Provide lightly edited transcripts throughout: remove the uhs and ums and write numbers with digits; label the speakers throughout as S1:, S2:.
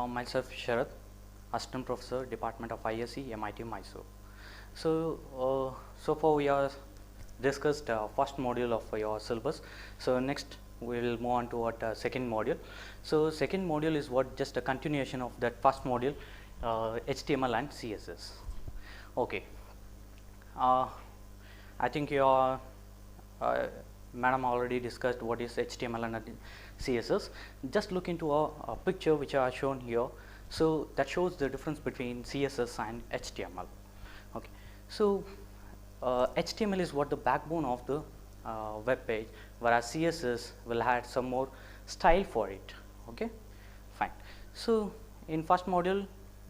S1: Myself Sharad, Assistant Professor, Department of ISE, MIT Mysore. So far we have discussed first module of your syllabus. So next we will move on to what second module. So second module is what just a continuation of that first module, HTML and CSS. Okay. I think your madam already discussed what is HTML and CSS. Just look into a picture which I have shown here. So that shows the difference between CSS and HTML. Okay. So HTML is what the backbone of the web page, whereas CSS will add some more style for it. Okay, fine. So in first module,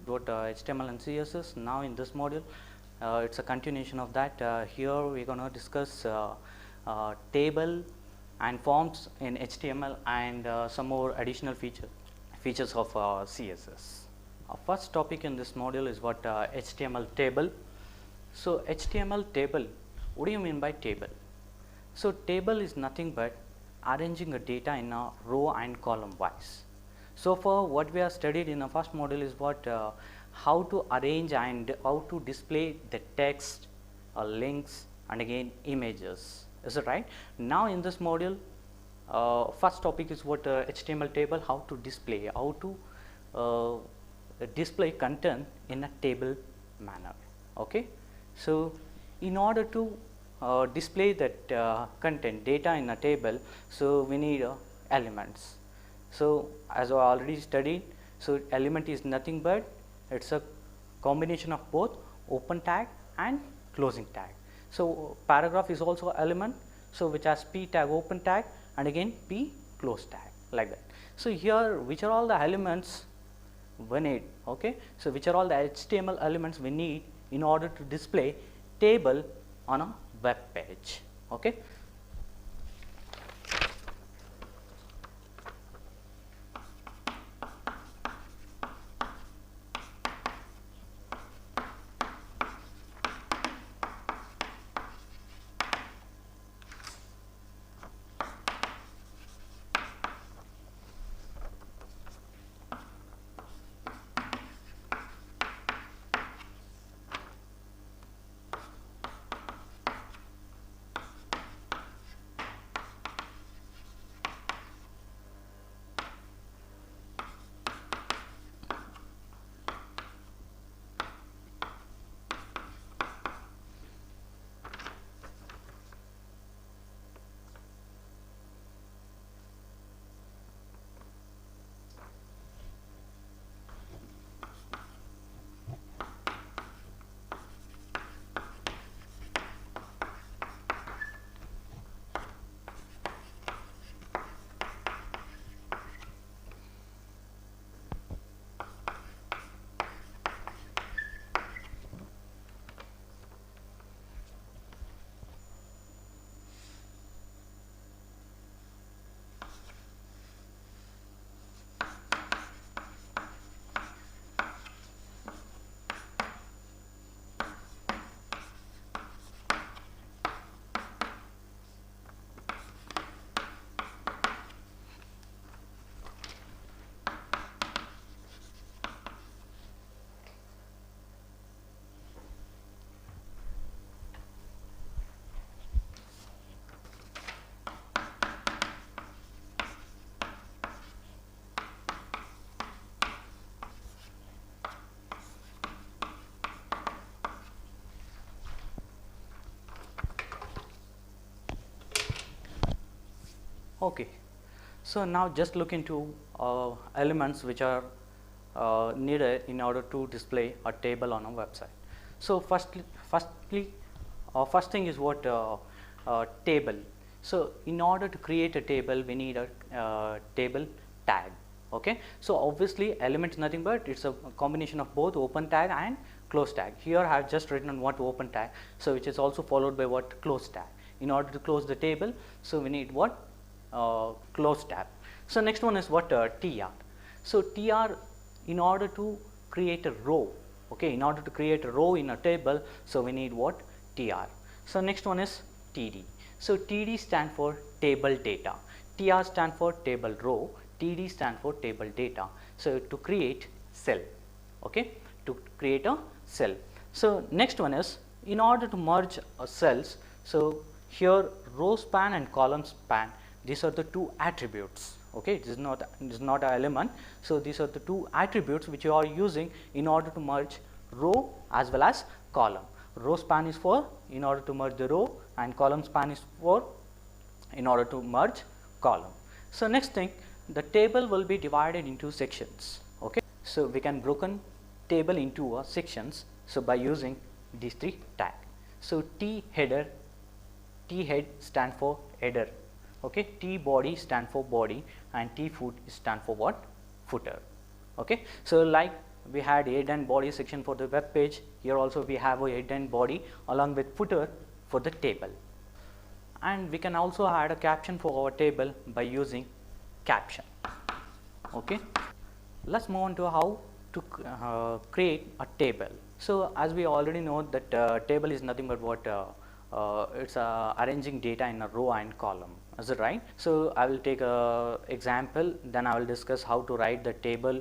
S1: what HTML and CSS. Now in this module, it's a continuation of that. Here we're going to discuss table and forms in HTML and some more additional features of CSS. First topic in this module is what HTML table. So HTML table, what do you mean by table? So table is nothing but arranging a data in a row and column wise. So far what we have studied in the first module is what how to arrange and how to display the text, links and again images. Is it right? Now in this module, first topic is what HTML table, how to display, how to display content in a table manner. Okay. So in order to display that content data in a table, so we need elements. So as I already studied, so element is nothing but it's a combination of both open tag and closing tag. So paragraph is also element, so which has p tag open tag and again p close tag, like that. So here which are all the elements we need? Okay, so which are all the HTML elements we need in order to display table on a web page? Okay. Okay, so now just look into elements which are needed in order to display a table on a website. So first thing is what table. So in order to create a table, we need a table tag. Okay, so obviously element is nothing but it's a combination of both open tag and close tag. Here I have just written on what open tag, so which is also followed by what close tag. In order to close the table, so we need what close tab. So next one is what tr. So tr, in order to create a row, okay, in order to create a row in a table, so we need what tr. So next one is td. So td stand for table data, tr stand for table row, TD stand for table data. So to create cell, okay, to create a cell. So next one is, in order to merge cells, so here row span and column span, these are the two attributes, okay, this is not an element. So these are the two attributes which you are using in order to merge row as well as column. Row span is for in order to merge the row, and column span is for in order to merge column. So next thing, the table will be divided into sections, okay. So we can broken table into sections, so by using these three tag. So T header, T head stand for header, okay, T body stand for body, and T foot stand for what? Footer, okay. So like we had head and body section for the web page, here also we have a head and body along with footer for the table. And we can also add a caption for our table by using caption, okay. Let's move on to how to create a table. So as we already know that table is nothing but what it's arranging data in a row and column, is it right? So I will take a example, then I will discuss how to write the table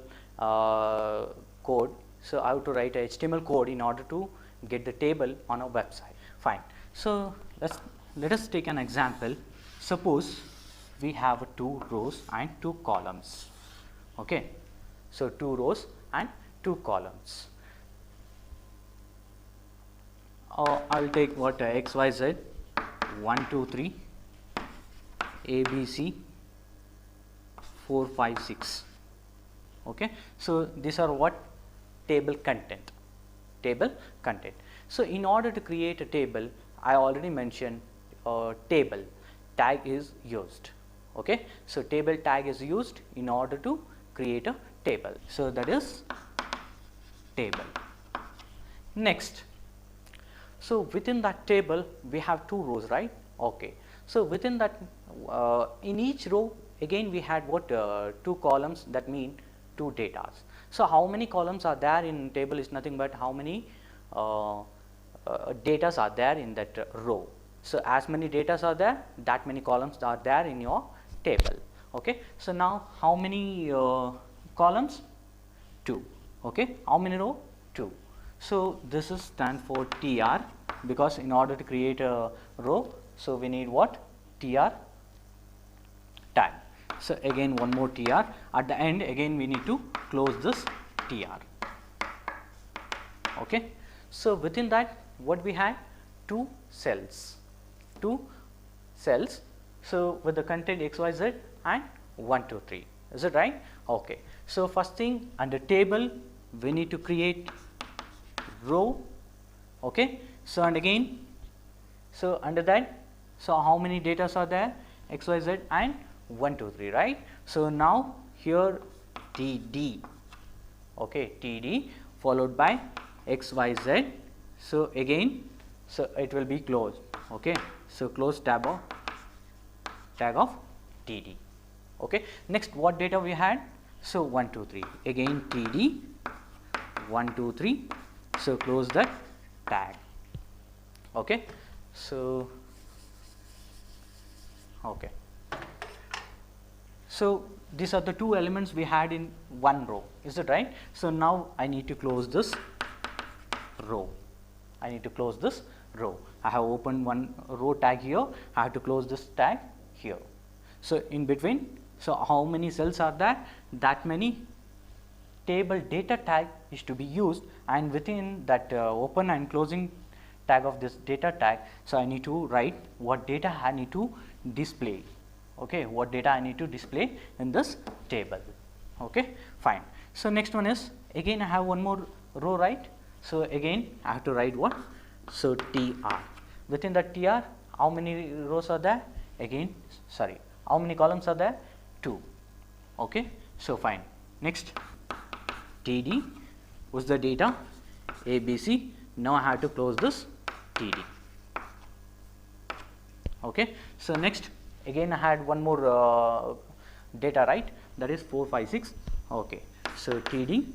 S1: code. So I have to write a HTML code in order to get the table on a website. Fine. So let us take an example. Suppose we have 2 rows and 2 columns, okay. So 2 rows and 2 columns. I will take what XYZ 1 2 3 ABC 4 5 6, okay. So these are what? Table content, table content. So in order to create a table, I already mentioned table tag is used, okay. So table tag is used in order to create a table. So that is table. Next, so within that table we have 2 rows, right? Okay. So within that in each row again we had what 2 columns, that mean 2 datas. So how many columns are there in table is nothing but how many datas are there in that row. So as many datas are there, that many columns are there in your table, okay. So now how many columns? 2, okay. How many row? 2. So this is stand for TR, because in order to create a row, so we need what? TR tag. So again one more TR at the end, again we need to close this TR, okay. So within that what we had? 2 cells, 2 cells. So with the content XYZ and 1 2 3, is it right? Okay. So first thing, under table we need to create row, okay. So and again, so under that, so how many datas are there? XYZ and 1 2 3, right? So now here TD, okay, TD followed by XYZ. So again, so it will be closed, okay. So close tag of TD, okay. Next, what data we had? So 1 2 3, again TD 1 2 3. So close that tag, okay. So okay. So these are the 2 elements we had in one row, is it right? So now I need to close this row. I need to close this row. I have opened one row tag here, I have to close this tag here. So in between, so how many cells are there? That many table data tag is to be used, and within that open and closing tag of this data tag, so I need to write what data I need to display, okay, what data I need to display in this table, okay, fine. So next one is, again I have one more row, right? So again I have to write what? So TR. Within the TR, how many rows are there? Again, sorry, how many columns are there? 2, okay. So fine. Next, TD was the data ABC. Now I have to close this TD, okay. So next, again I had one more data, right? That is 4 5 6, okay. So TD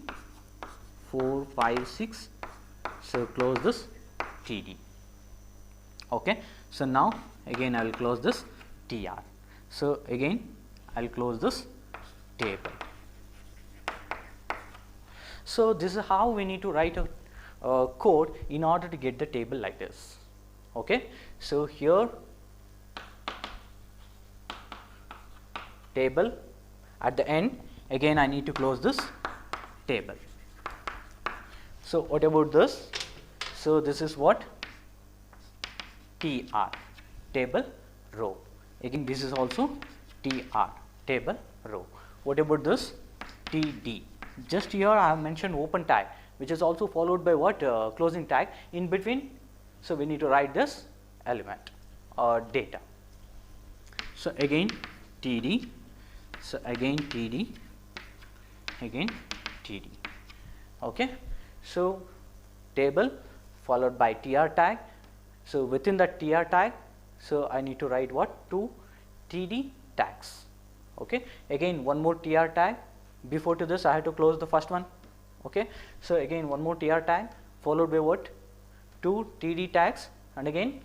S1: 4 5 6. So close this TD, okay. So now again I will close this TR. So again I will close this table. So this is how we need to write a code in order to get the table like this. Okay, so here table, at the end again I need to close this table. So what about this? So this is what? TR, table row. Again this is also TR, table row. What about this? TD. Just here I have mentioned open tag, which is also followed by what? Closing tag in between. So we need to write this element or data. So again TD, so again TD, again TD. Okay, so table followed by TR tag. So within the TR tag, so I need to write what? Two TD tags. Okay, again one more TR tag. Before to this I have to close the first one. Okay, so again one more TR tag followed by what? Two TD tags, and again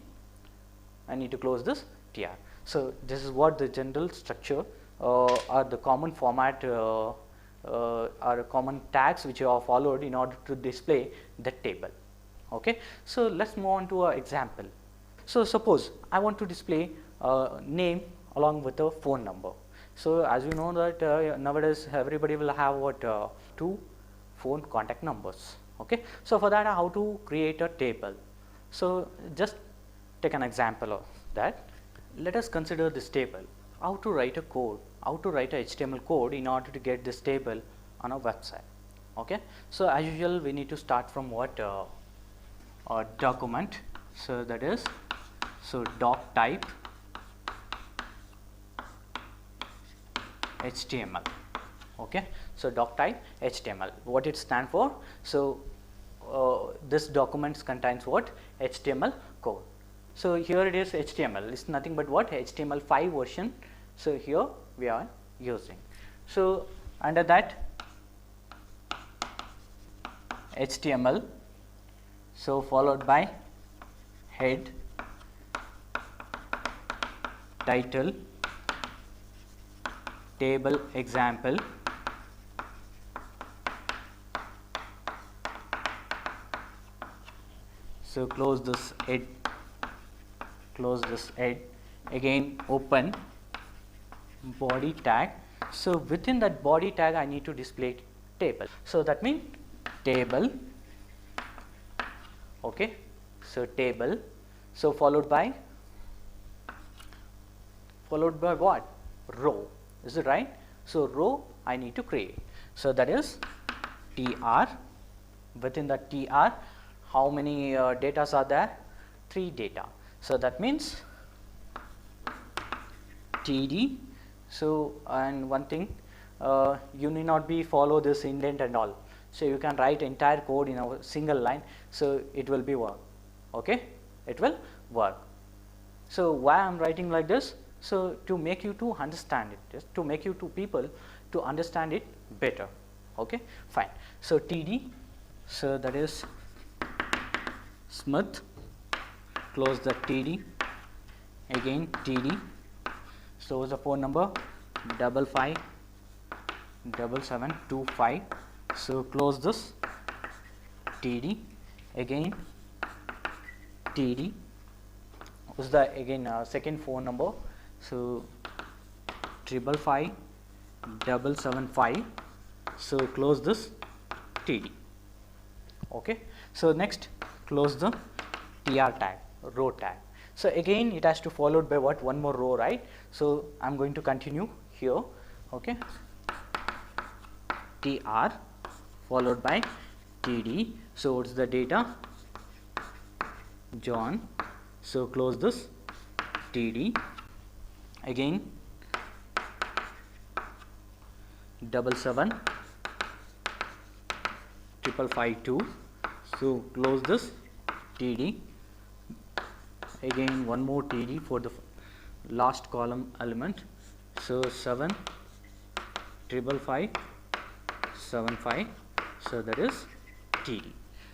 S1: I need to close this TR. So this is what the general structure or the common format or common tags which are followed in order to display the table. Okay, so let's move on to an example. So suppose I want to display name along with a phone number. So as you know that nowadays everybody will have what? Two phone contact numbers. Okay, so for that how to create a table? So just take an example of that. Let us consider this table. How to write a code, how to write a HTML code in order to get this table on a website. Okay, so as usual we need to start from what? A document. So that is, so doc type HTML. Okay, so doc type HTML. What it stands for? So this document contains what? HTML code. So here it is HTML. It's nothing but what? HTML5 version. So here we are using. So under that HTML, so followed by head, title, table example, so close this head, close this head, again open body tag. So within that body tag I need to display table. So that means table. Okay, so table, so followed by what? Row. Is it right? So row I need to create. So that is TR. Within the TR, how many datas are there? 3 data. So that means TD. So and one thing, you need not be follow this indent and all. So you can write entire code in a single line. So it will be work. Okay, it will work. So why I am writing like this? So to make you to understand it, just to make you to people to understand it better. Okay, fine. So TD, so that is Smith, close the TD, again TD, so the phone number 557725, so close this TD, again TD, was the again second phone number, so 555775, so close this TD. Okay, so next close the TR tag, row tag. So again it has to followed by what? One more row, right? So I am going to continue here. Okay, TR followed by TD. So what's the data? John. So close this TD. Again 77552. So close this TD. Again one more TD for the last column element. So 75575. So that is TD.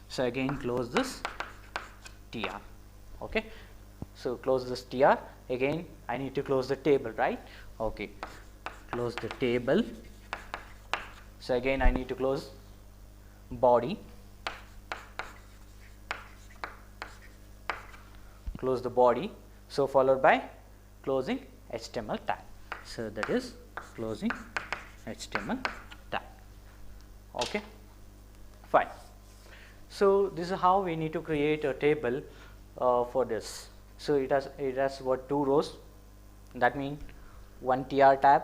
S1: So again close this TR. Okay. So close this TR. Again I need to close the table, right? Okay. Close the table. So again I need to close body, close the body, so followed by closing HTML tag. So that is closing HTML tag. Okay, fine. So this is how we need to create a table for this. So it has what, 2 rows, that means one tr tag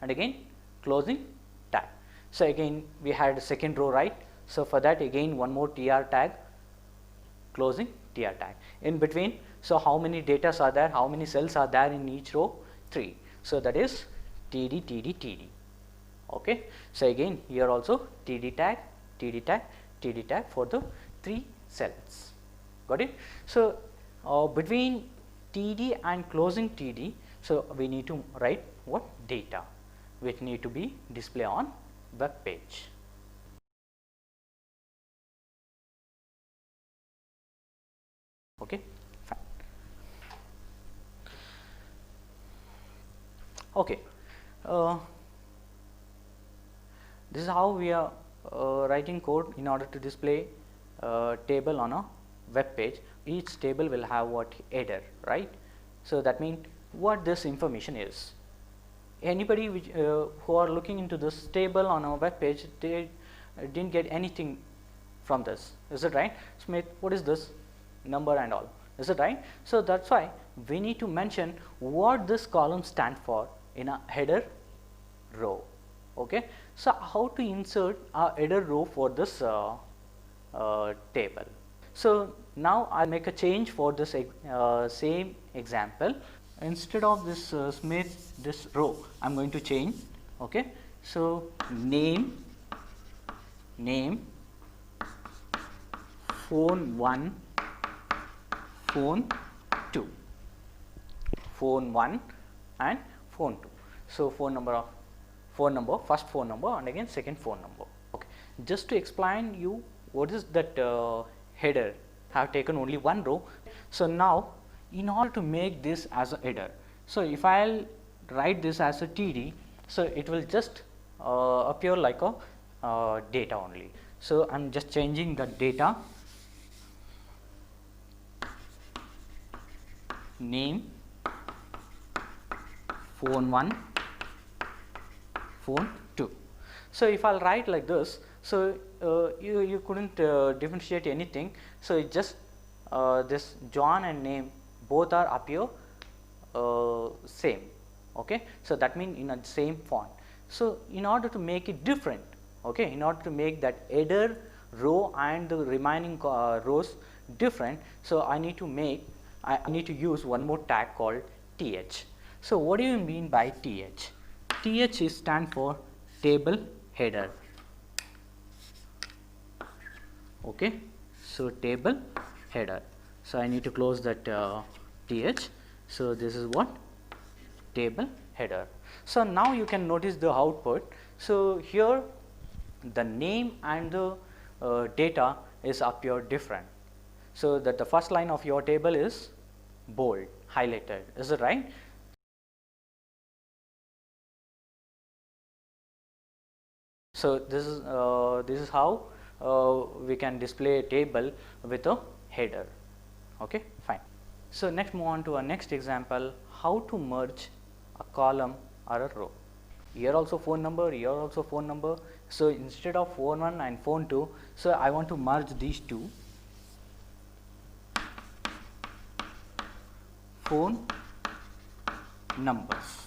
S1: and again closing tag. So again we had a second row, right? So for that again one more tr tag, closing tr tag. In between, so how many data are there, how many cells are there in each row? 3. So that is td td td. Okay. So again here also td tag, td tag, td tag for the 3 cells. Got it? So between td and closing td, so we need to write what? Data, which need to be displayed on web page. Okay, fine. Okay, this is how we are writing code in order to display table on a web page. Each table will have what? Header, right? So that means what this information is. Anybody which, who are looking into this table on a web page, they didn't get anything from this. Is it right? Smith, what is this? Number and all. Is it right? So that's why we need to mention what this column stand for in a header row. Okay. So how to insert a header row for this table? So now I'll make a change for this same example. Instead of this Smith, this row, I'm going to change. Okay. So name phone 1, phone 2, phone 1 and phone 2. So phone number, first phone number and again second phone number. Okay. Just to explain you what is that header, I have taken only one row. So now in order to make this as a header, so if I will write this as a td, so it will just appear like a data only. So I am just changing the data, name phone 1, phone 2. So if I will write like this, so you couldn't differentiate anything. So it just this John and name both are appear same. Okay. So that means in a same font. So in order to make it different, okay, in order to make that header row and the remaining rows different, so I need to use one more tag called th. So what do you mean by th? Th is stand for table header. Okay. So table header. So I need to close that th. So this is what? Table header. So now you can notice the output. So here the name and the data is appear different. So that the first line of your table is bold, highlighted. Is it right? So this is how we can display a table with a header. Okay, fine. So next move on to our next example, how to merge a column or a row. Here also phone number, here also phone number. So instead of phone 1 and phone 2, so I want to merge these two. Phone numbers.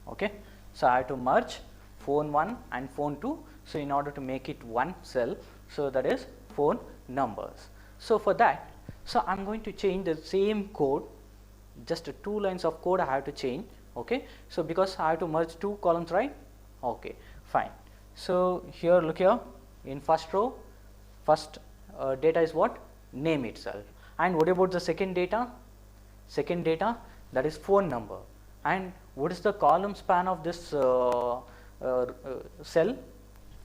S1: Okay. So I have to merge phone 1 and phone 2. So in order to make it one cell, so that is phone numbers. So for that, so I am going to change the same code, just 2 lines of code I have to change. Okay. So because I have to merge 2 columns, right? Okay, fine. So here look here, in first row, first data is what? Name itself. And what about the second data? Second data, that is phone number. And what is the column span of this cell?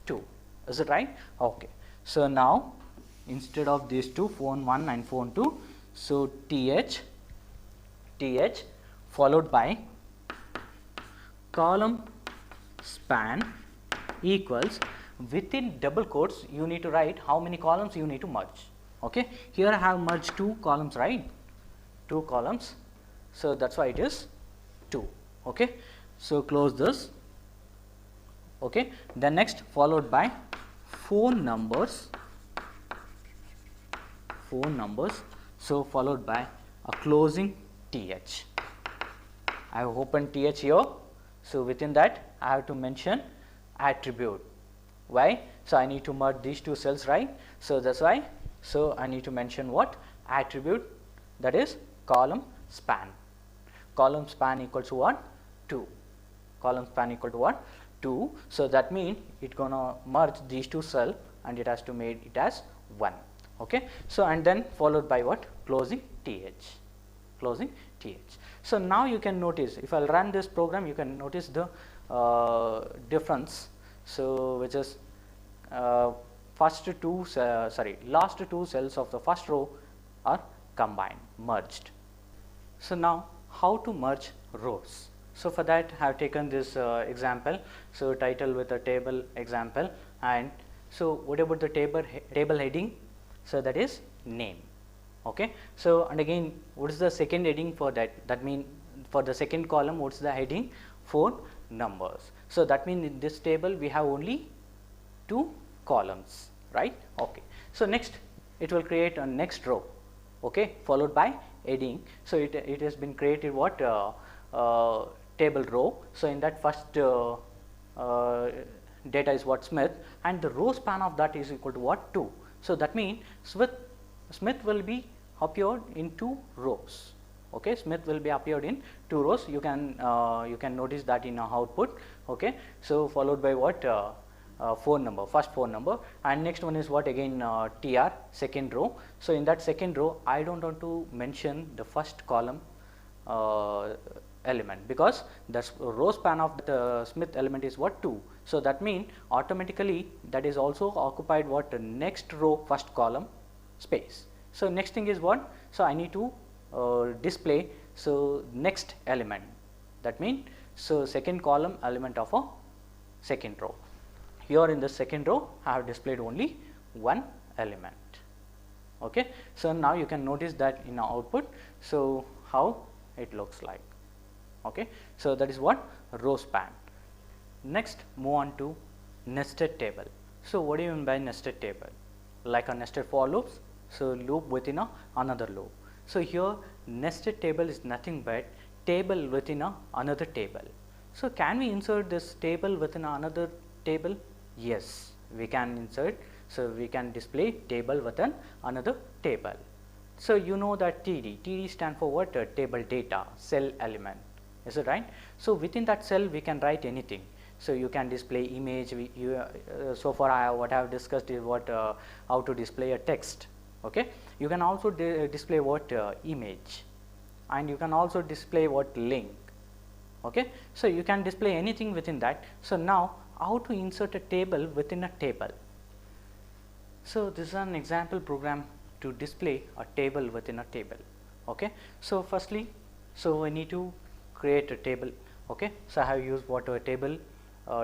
S1: 2. Is it right? Okay. So now instead of these two, phone 1 and phone 2, so th followed by column span equals, within double quotes you need to write how many columns you need to merge. Okay, here I have merged 2 columns, right, 2 columns, so that's why it is 2. Okay, so close this. Okay, then next followed by phone numbers, so followed by a closing th. I have opened th here, so within that I have to mention attribute. Why? So I need to merge these 2 cells, right? So that's why, so I need to mention what? Attribute, that is column span. Column span equals to what? 2. Column span equal to what? 2. So that means it gonna merge these 2 cells and it has to make it as 1. Okay. So and then followed by what? Closing th. Closing th. So now you can notice, if I'll run this program, you can notice the difference. So which is last 2 cells of the first row are combined, merged. So now how to merge rows? So for that I have taken this example, so title with a table example, and so what about the table heading? So that is name. Okay. So and again, what is the second heading for that? That means for the second column, what's the heading? Phone numbers. So that means in this table we have only 2 columns, right? Okay. So next it will create a next row, okay, followed by heading. So it has been created what? Table row. So in that first data is what? Smith, and the row span of that is equal to what? 2. So that means Smith will be appeared in 2 rows. Okay, Smith will be appeared in 2 rows. You can notice that in our output. Okay, so followed by what? Phone number, first phone number, and next one is what? Again tr, second row. So in that second row, I don't want to mention the first column element, because the row span of the Smith element is what? 2. So that means automatically that is also occupied what? The next row first column space. So next thing is what? So I need to display so next element. That means so second column element of a second row. Here in the second row I have displayed only one element. Okay. So now you can notice that in our output, so how it looks like. Okay. So that is what? Row span. Next move on to nested table. So what do you mean by nested table? Like a nested for loops, so loop within another loop. So here nested table is nothing but table within another table. So can we insert this table within another table? Yes, we can insert. So we can display table within another table. So you know that TD stand for what? Table data, cell element. Is it right? So within that cell we can write anything. So you can display image. So far what I have discussed is what how to display a text. Okay. You can also display what? Image, and you can also display what? Link. Okay. So you can display anything within that. So now how to insert a table within a table? So this is an example program to display a table within a table. Okay. So firstly, so we need to create a table. Okay. So I have used what? A table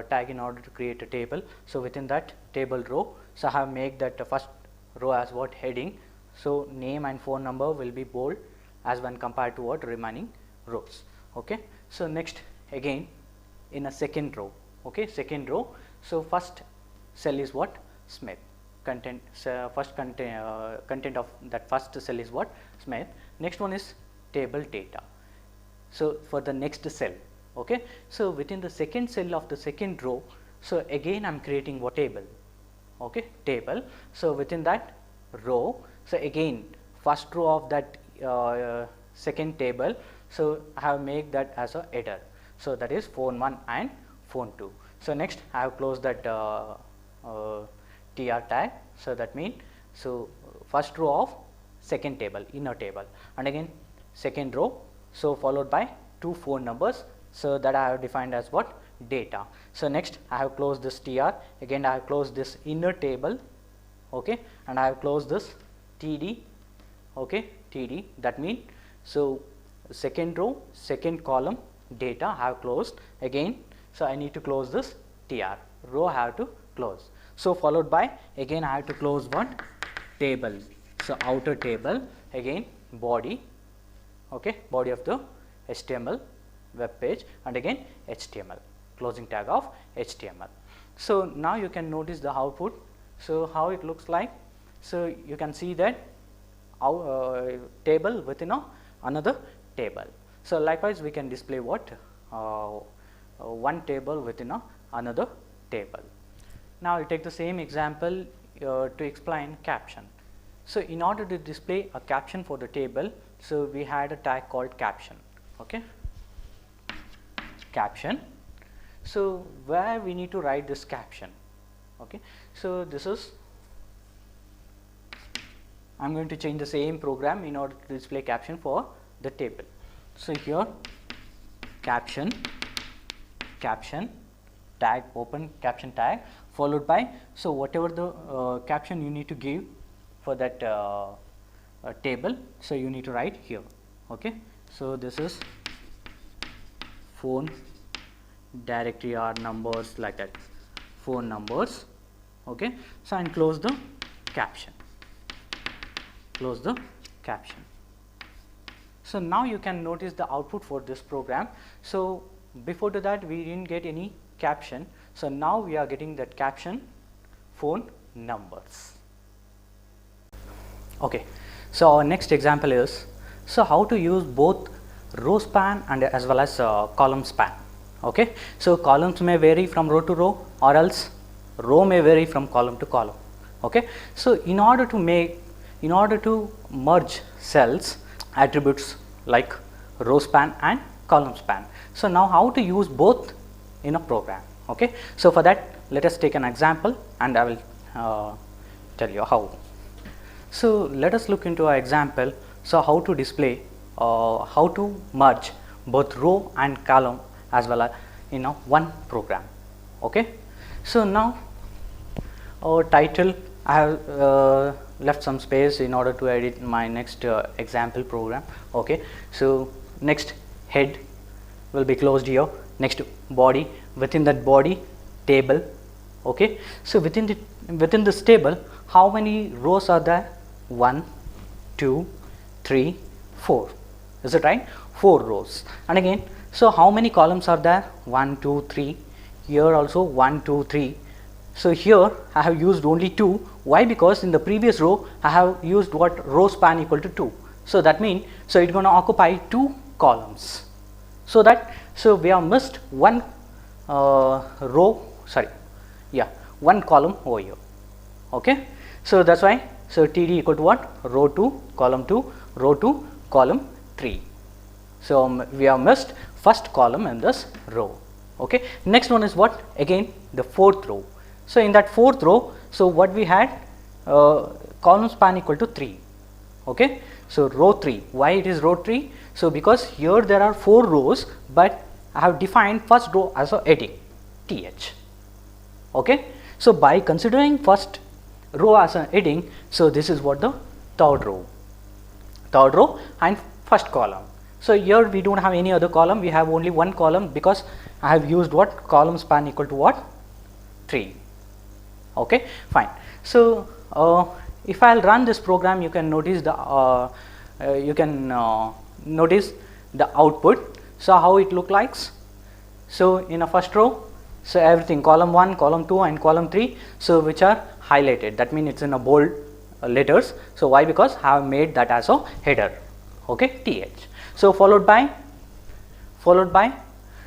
S1: tag in order to create a table. So within that table row, so I have made that first row as what? Heading. So name and phone number will be bold as when compared to what? Remaining rows. Okay. So next again in a second row. Okay, second row. So first cell is what? Smith. Content. First content of that first cell is what? Smith. Next one is table data. So for the next cell. Okay. So within the second cell of the second row, so again I am creating what? Table. Okay, table. So within that row, so again first row of that second table, so I have made that as a header. So that is phone 1 and phone 2. So next I have closed that tr tag. So that means so first row of second table, inner table, and again second row, so followed by 2 phone numbers. So that I have defined as what? Data. So next I have closed this tr, again I have closed this inner table, okay, and I have closed this td, okay, td. That means so second row, second column data I have closed again. So I need to close this tr. row I have to close. So followed by again I have to close what? Table. So outer table, again body, okay, body of the HTML web page, and again HTML, closing tag of HTML. So now you can notice the output. So how it looks like. So you can see that our table within another table. So likewise we can display what? One table within another table. Now you take the same example to explain caption. So in order to display a caption for the table, so we had a tag called caption, okay, caption. So where we need to write this caption, okay. So this is, I am going to change the same program in order to display caption for the table. So here caption, caption tag, open caption tag, followed by, so whatever the caption you need to give for that table, so you need to write here, okay. So this is phone directory or numbers, like that, phone numbers, okay. So and close the caption, close the caption. So now you can notice the output for this program. So before to that we didn't get any caption, so now we are getting that caption, phone numbers. Okay, so our next example is, so how to use both row span and as well as column span, okay. So columns may vary from row to row, or else row may vary from column to column, okay. So in order to merge cells, attributes like row span and column span. So now how to use both in a program, okay. So for that let us take an example and I will tell you how. So let us look into our example. So how to display, how to merge both row and column as well as in one program, okay. So now our title, I have left some space in order to edit my next example program, okay. So next head will be closed here, next body, within that body table, okay. So within this table, how many rows are there? 1, 2, 3, 4, is it right? 4 rows. And again, so how many columns are there? 1, 2, 3, here also 1, 2, 3. So here I have used only 2. Why? Because in the previous row I have used what? Row span equal to 2. So that means, so it's going to occupy 2 columns. So that, so we have missed one row, sorry, yeah, one column over here, okay. So that's why, so TD equal to what? Row 2, column 2, row 2, column 3. So we have missed first column in this row, okay. Next one is what? Again the fourth row. So in that fourth row, so what we had, column span equal to 3, okay. So row 3, why it is row 3? So because here there are 4 rows, but I have defined first row as a heading, TH, okay. So by considering first row as a heading, so this is what the third row and first column. So here we don't have any other column, we have only one column because I have used what? Column span equal to what? 3, okay, fine. So if I'll run this program, you can notice the notice the output. So how it look like? So in a first row, so everything, column 1, column 2 and column 3, so which are highlighted, that means it's in a bold letters. So why? Because I have made that as a header, okay, TH. So followed by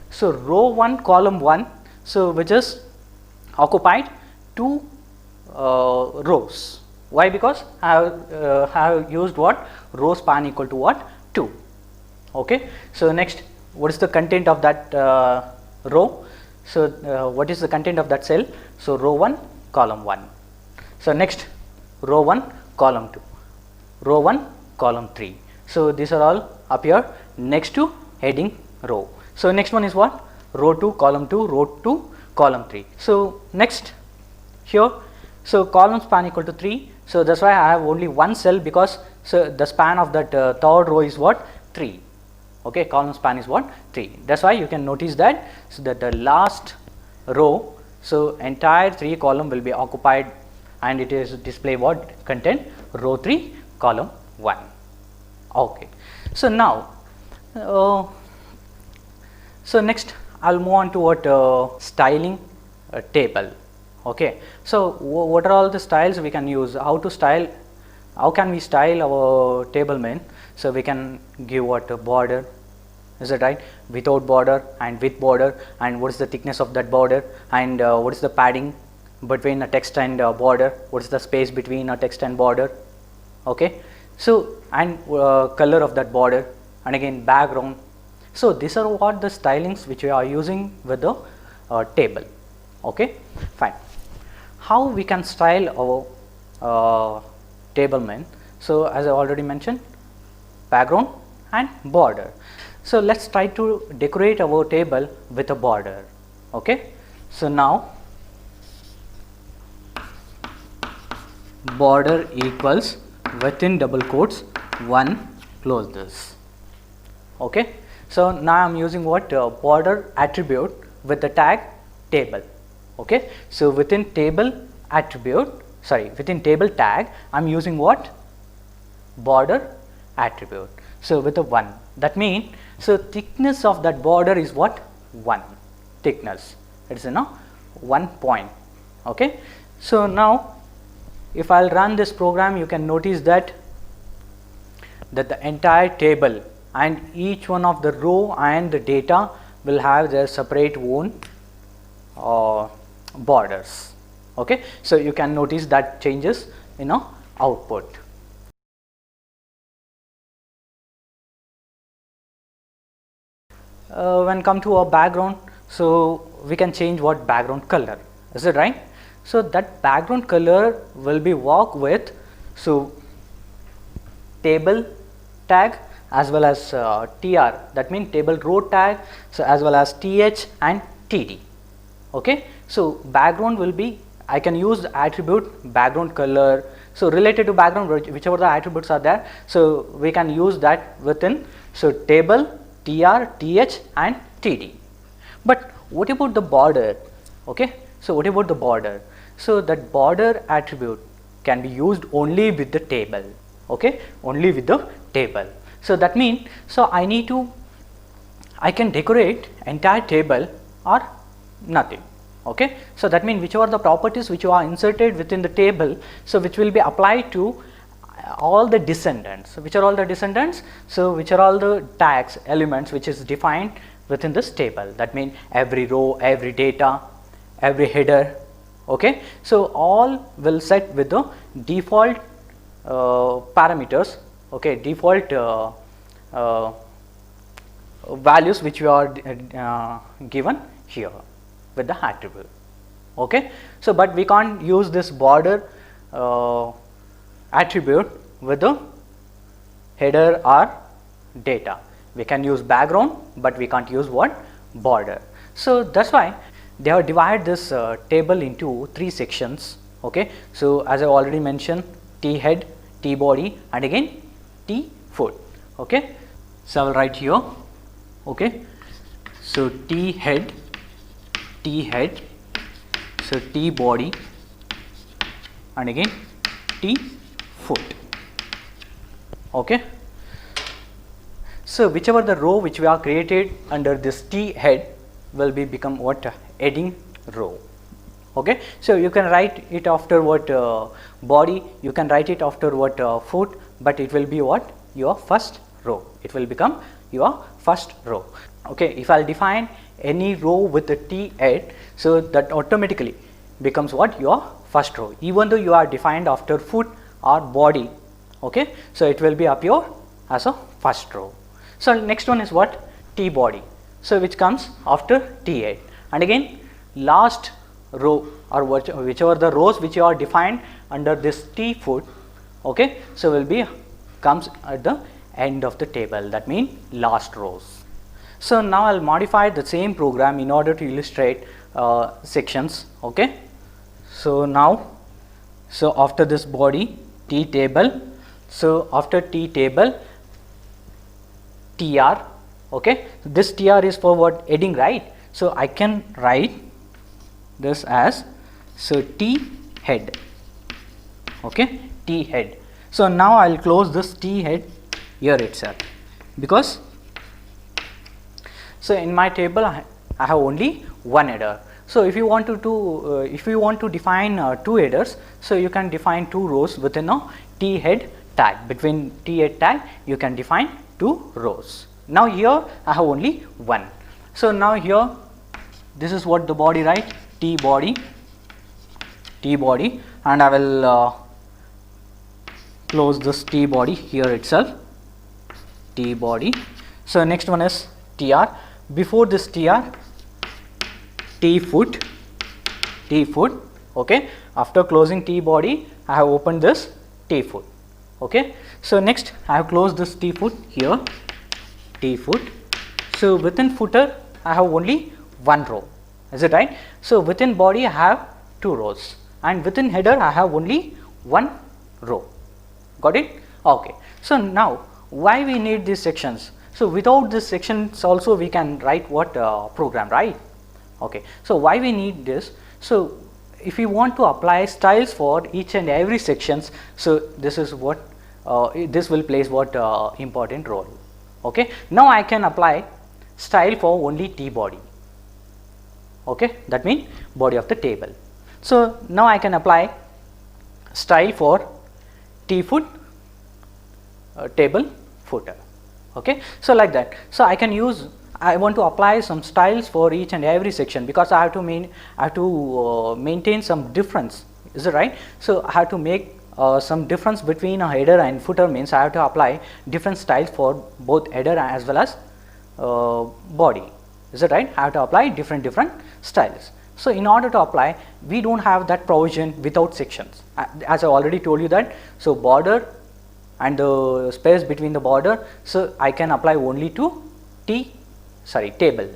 S1: so row 1, column 1, so which is occupied 2 rows. Why? Because I have used what? Row span equal to what? 2, okay. So next, what is the content of that row? So what is the content of that cell? So row 1, column 1. So next, row 1, column 2, row 1, column 3. So these are all appear next to heading row. So next one is what? Row 2, column 2, row 2, column 3. So next here, so column span equal to 3. So that's why I have only one cell, because so the span of that third row is what? 3, okay. Column span is what? 3. That's why you can notice that, so that the last row, So entire 3 column will be occupied and it is display what content row 3 column 1. Okay. So now so next I'll move on to what styling a table. Okay. So what are all the styles we can use? How to style? How can we style our table main? So we can give what a border, is it right? Without border and with border, and what is the thickness of that border, and what is the padding between a text and border? What is the space between a text and border? Okay. So and color of that border, and again background. So these are what the stylings which we are using with the table. Okay, fine. How we can style our table main? So as I already mentioned, background and border. So let's try to decorate our table with a border. Okay. So now border equals within double quotes 1, close this. Okay. So now I am using what border attribute with the tag table. Okay. So within table attribute, sorry, within table tag I am using what border attribute. So with a 1, that means so thickness of that border is what 1 thickness, it is 1 point. Okay. So now if I will run this program, you can notice that the entire table and each one of the row and the data will have their separate own borders. Okay. So you can notice that changes in output. When come to our background, so we can change what background color, is it right? So that background color will be work with so table tag as well as tr, that means table row tag, so as well as th and td. Okay. So background will be, I can use the attribute background color. So related to background, whichever the attributes are there, so we can use that within so table tr, th and td. But what about the border? Okay. So what about the border? So that border attribute can be used only with the table. Okay, only with the table. So that means so I can decorate entire table or nothing. Okay. So that means whichever the properties which are inserted within the table, so which will be applied to all the descendants. So which are all the descendants? So which are all the tags elements which is defined within this table, that means every row, every data, every header. Okay. So all will set with the default parameters. Okay, default values which we are given here with the attribute. Okay. So but we can't use this border attribute with the header or data. We can use background, but we can't use what border. So that's why they have divided this table into 3 sections. Okay. So as I already mentioned, T head, T body, and again T foot. Okay. So I will write here. Okay. So T head, so T body, and again T foot. Okay. So whichever the row which we are created under this T head will be become what heading row. Okay. So you can write it after what body, you can write it after what foot, but it will be what your first row, it will become your first row. Okay. If I will define any row with the T head, so that automatically becomes what your first row, even though you are defined after foot or body. Okay. So it will be appear as a first row. So next one is what T body, so which comes after T head, and again last row or whichever the rows which you are defined under this T foot. Okay. So will be comes at the end of the table, that means last rows. So now I will modify the same program in order to illustrate sections. Okay. So now, so after this body T table, so after T table TR. Okay. This TR is for what heading, right? So I can write this as T head. Okay, T head. So now I will close this T head here itself, because so in my table I have only one header. So if you want to define two headers, so you can define two rows within a T head tag. Between T head tag you can define two rows. Now here I have only one. So now here this is what the body, right? T body, and I will close this T body here itself, T body. So next one is TR. Before this TR, T foot. Okay, after closing T body I have opened this T foot. Okay, so next I have closed this T foot here, T foot. So within footer I have only one row, is it right? So within body I have two rows, and within header I have only one row. Got it? Okay. So now why we need these sections? So without these sections also we can write what program, right? Okay. So why we need this? So if we want to apply styles for each and every sections, so this is what this will plays what important role. Okay. Now I can apply style for only T body. Okay, that means body of the table. So now I can apply style for T foot, table footer. Okay, so like that. So I can use, I want to apply some styles for each and every section, because I have to maintain some difference, is it right? So I have to make some difference between a header and footer, means I have to apply different styles for both header as well as body, is it right? I have to apply different styles. So in order to apply, we don't have that provision without sections, as I already told you that. So border and the space between the border, so I can apply only to table.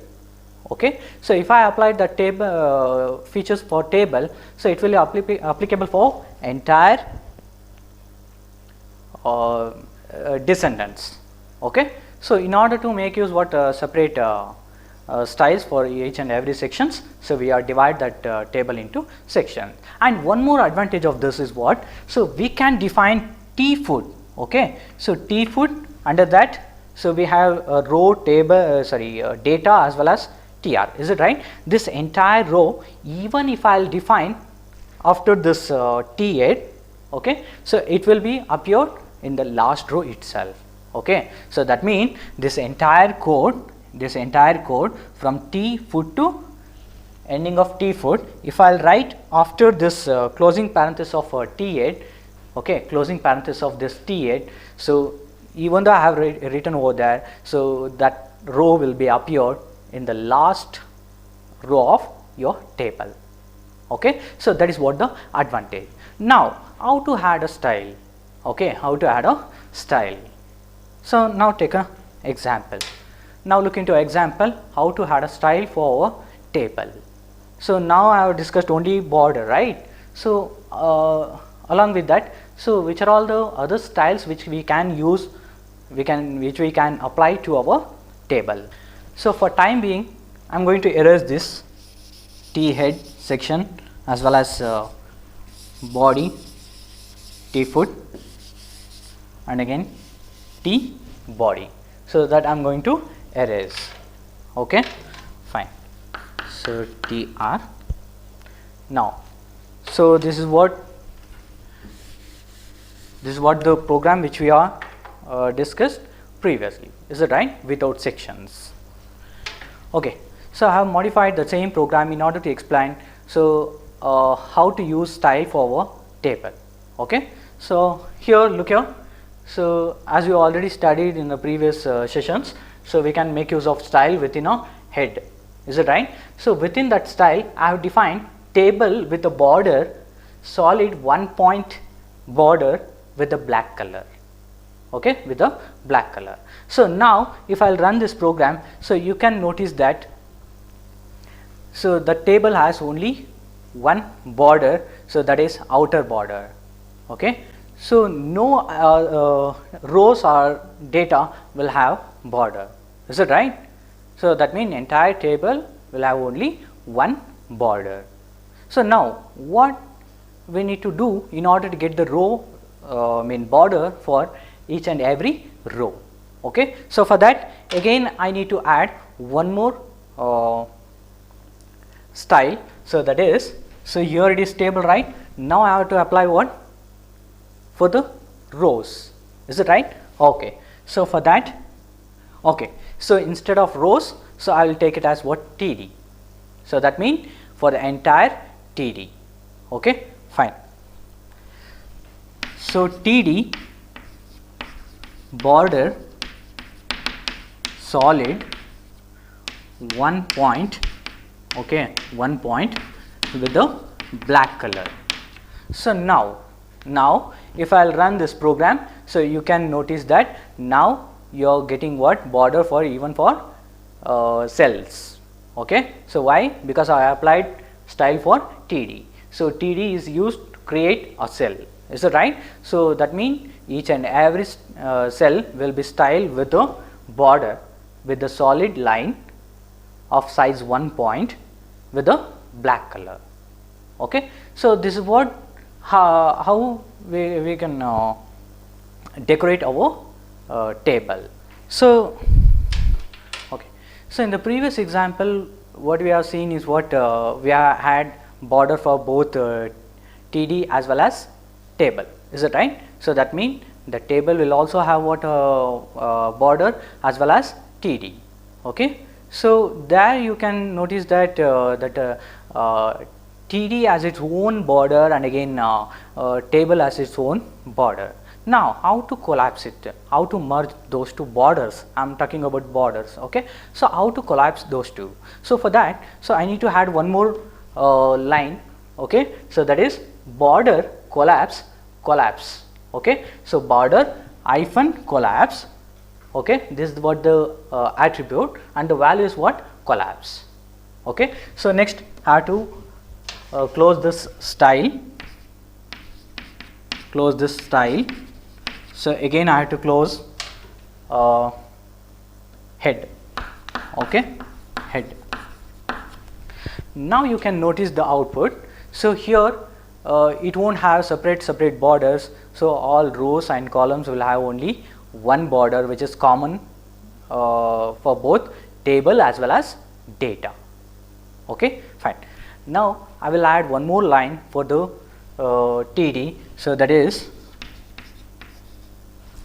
S1: Okay, so if I apply the table features for table, so it will be applicable for entire descendants. Okay, so in order to make use what separate styles for each and every sections, so we are divide that table into section. And one more advantage of this is what? So we can define T foot. Okay, so T foot, under that, so we have a row, table, data as well as TR, is it right? This entire row, even if I will define after this T8, okay, so it will be appeared in the last row itself. Okay, so that means this entire code from T foot to ending of T foot, if I will write after this closing parenthesis of T8, okay, closing parenthesis of this T8, so even though I have written over there, so that row will be appeared in the last row of your table. Okay, so that is what the advantage. Now how to add a style? Okay, how to add a style? So now take an example. Now look into example how to add a style for our table. So now I have discussed only border, right? So along with that, so which are all the other styles which we can use, which we can apply to our table. So for time being, I am going to erase this T head section as well as body, T foot, and again T body. So that I am going to erase. Okay, fine. So TR. Now, so this is what the program which we are discussed previously, is it right? Without sections. Okay, so I have modified the same program in order to explain so how to use style for our table. Okay, so here look here. So as you already studied in the previous sessions, so we can make use of style within a head, is it right? So within that style I have defined table with a border, solid 1 point border with a black color. Okay, with a black color. So now if I will run this program, so you can notice that so the table has only one border, so that is outer border. Okay, so no rows or data will have border, is it right? So that means entire table will have only one border. So now what we need to do in order to get the row border for each and every row. Okay. So for that again I need to add one more style. So that is, so here it is table, right? Now I have to apply what for the rows, is it right? Okay. So for that, okay, so instead of rows, so I will take it as what, TD. So that means for the entire TD. Okay, fine. So TD border solid 1 point, okay, 1 point with the black color. So now if I will run this program, so you can notice that now you are getting what, border for even for cells. Okay. So why? Because I applied style for TD. So TD is used to create a cell, is it right? So that means each and every cell will be styled with a border with the solid line of size 1 point with the black color. Okay. So this is what how we can decorate our table. So okay, so in the previous example what we have seen is what we have had border for both TD as well as table, is it right? So that means the table will also have what border as well as TD. Okay. So there you can notice that TD has its own border and again table has its own border. Now how to collapse it, how to merge those two borders, I am talking about borders. Okay. So how to collapse those two? So for that, so I need to add one more line. Okay. So that is border collapse. Okay. So border hyphen collapse. Okay. This is what the attribute, and the value is what, collapse. Okay. So next I have to close this style. So again I have to close head. Okay, head. Now you can notice the output. So here it won't have separate borders. So all rows and columns will have only one border, which is common for both table as well as data. Okay, fine. Now I will add one more line for the TD. So that is,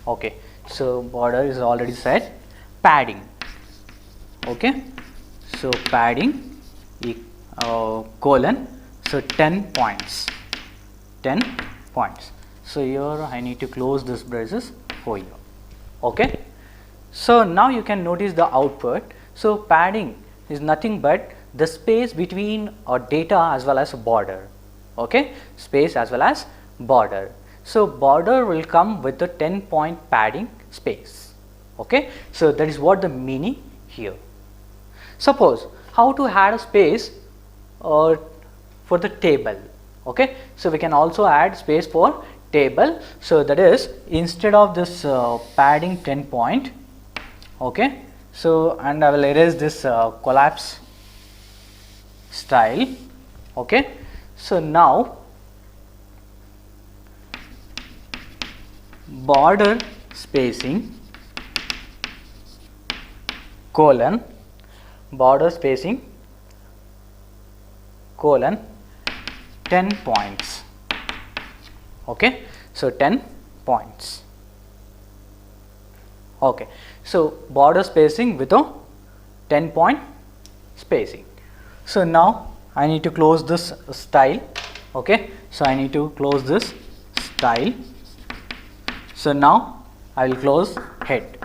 S1: okay, so border is already set, padding. Okay, so padding colon, so 10 points. So here I need to close this braces for you. Okay. So now you can notice the output. So padding is nothing but the space between a data as well as a border. Okay, space as well as border. So border will come with the 10-point padding space. Okay. So that is what the meaning here. Suppose how to add a space for the table. Okay. So we can also add space for table. So that is, instead of this padding 10 point, okay, so and I will erase this collapse style. Okay. So now border spacing colon, border spacing colon 10 points. Okay. So 10 points. Okay. So border spacing with a 10-point spacing. So now I need to close this style. Okay. So I need to close this style. So now I will close head.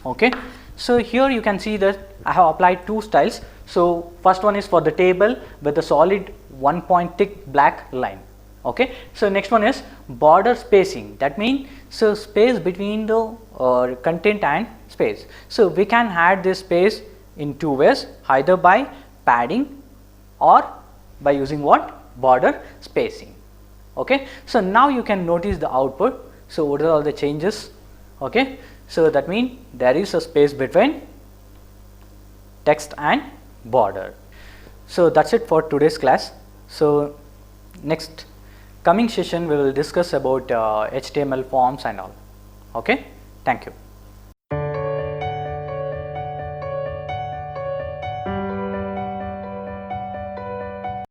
S1: Okay. So here you can see that I have applied two styles. So first one is for the table with a solid 1 point thick black line. Okay. So next one is border spacing. That means, so space between the content and space. So we can add this space in two ways, either by padding or by using what, border spacing. Okay. So now you can notice the output. So what are all the changes? Okay. So that means there is a space between text and border. So that's it for today's class. So next coming session we will discuss about HTML forms and all. Okay, thank you.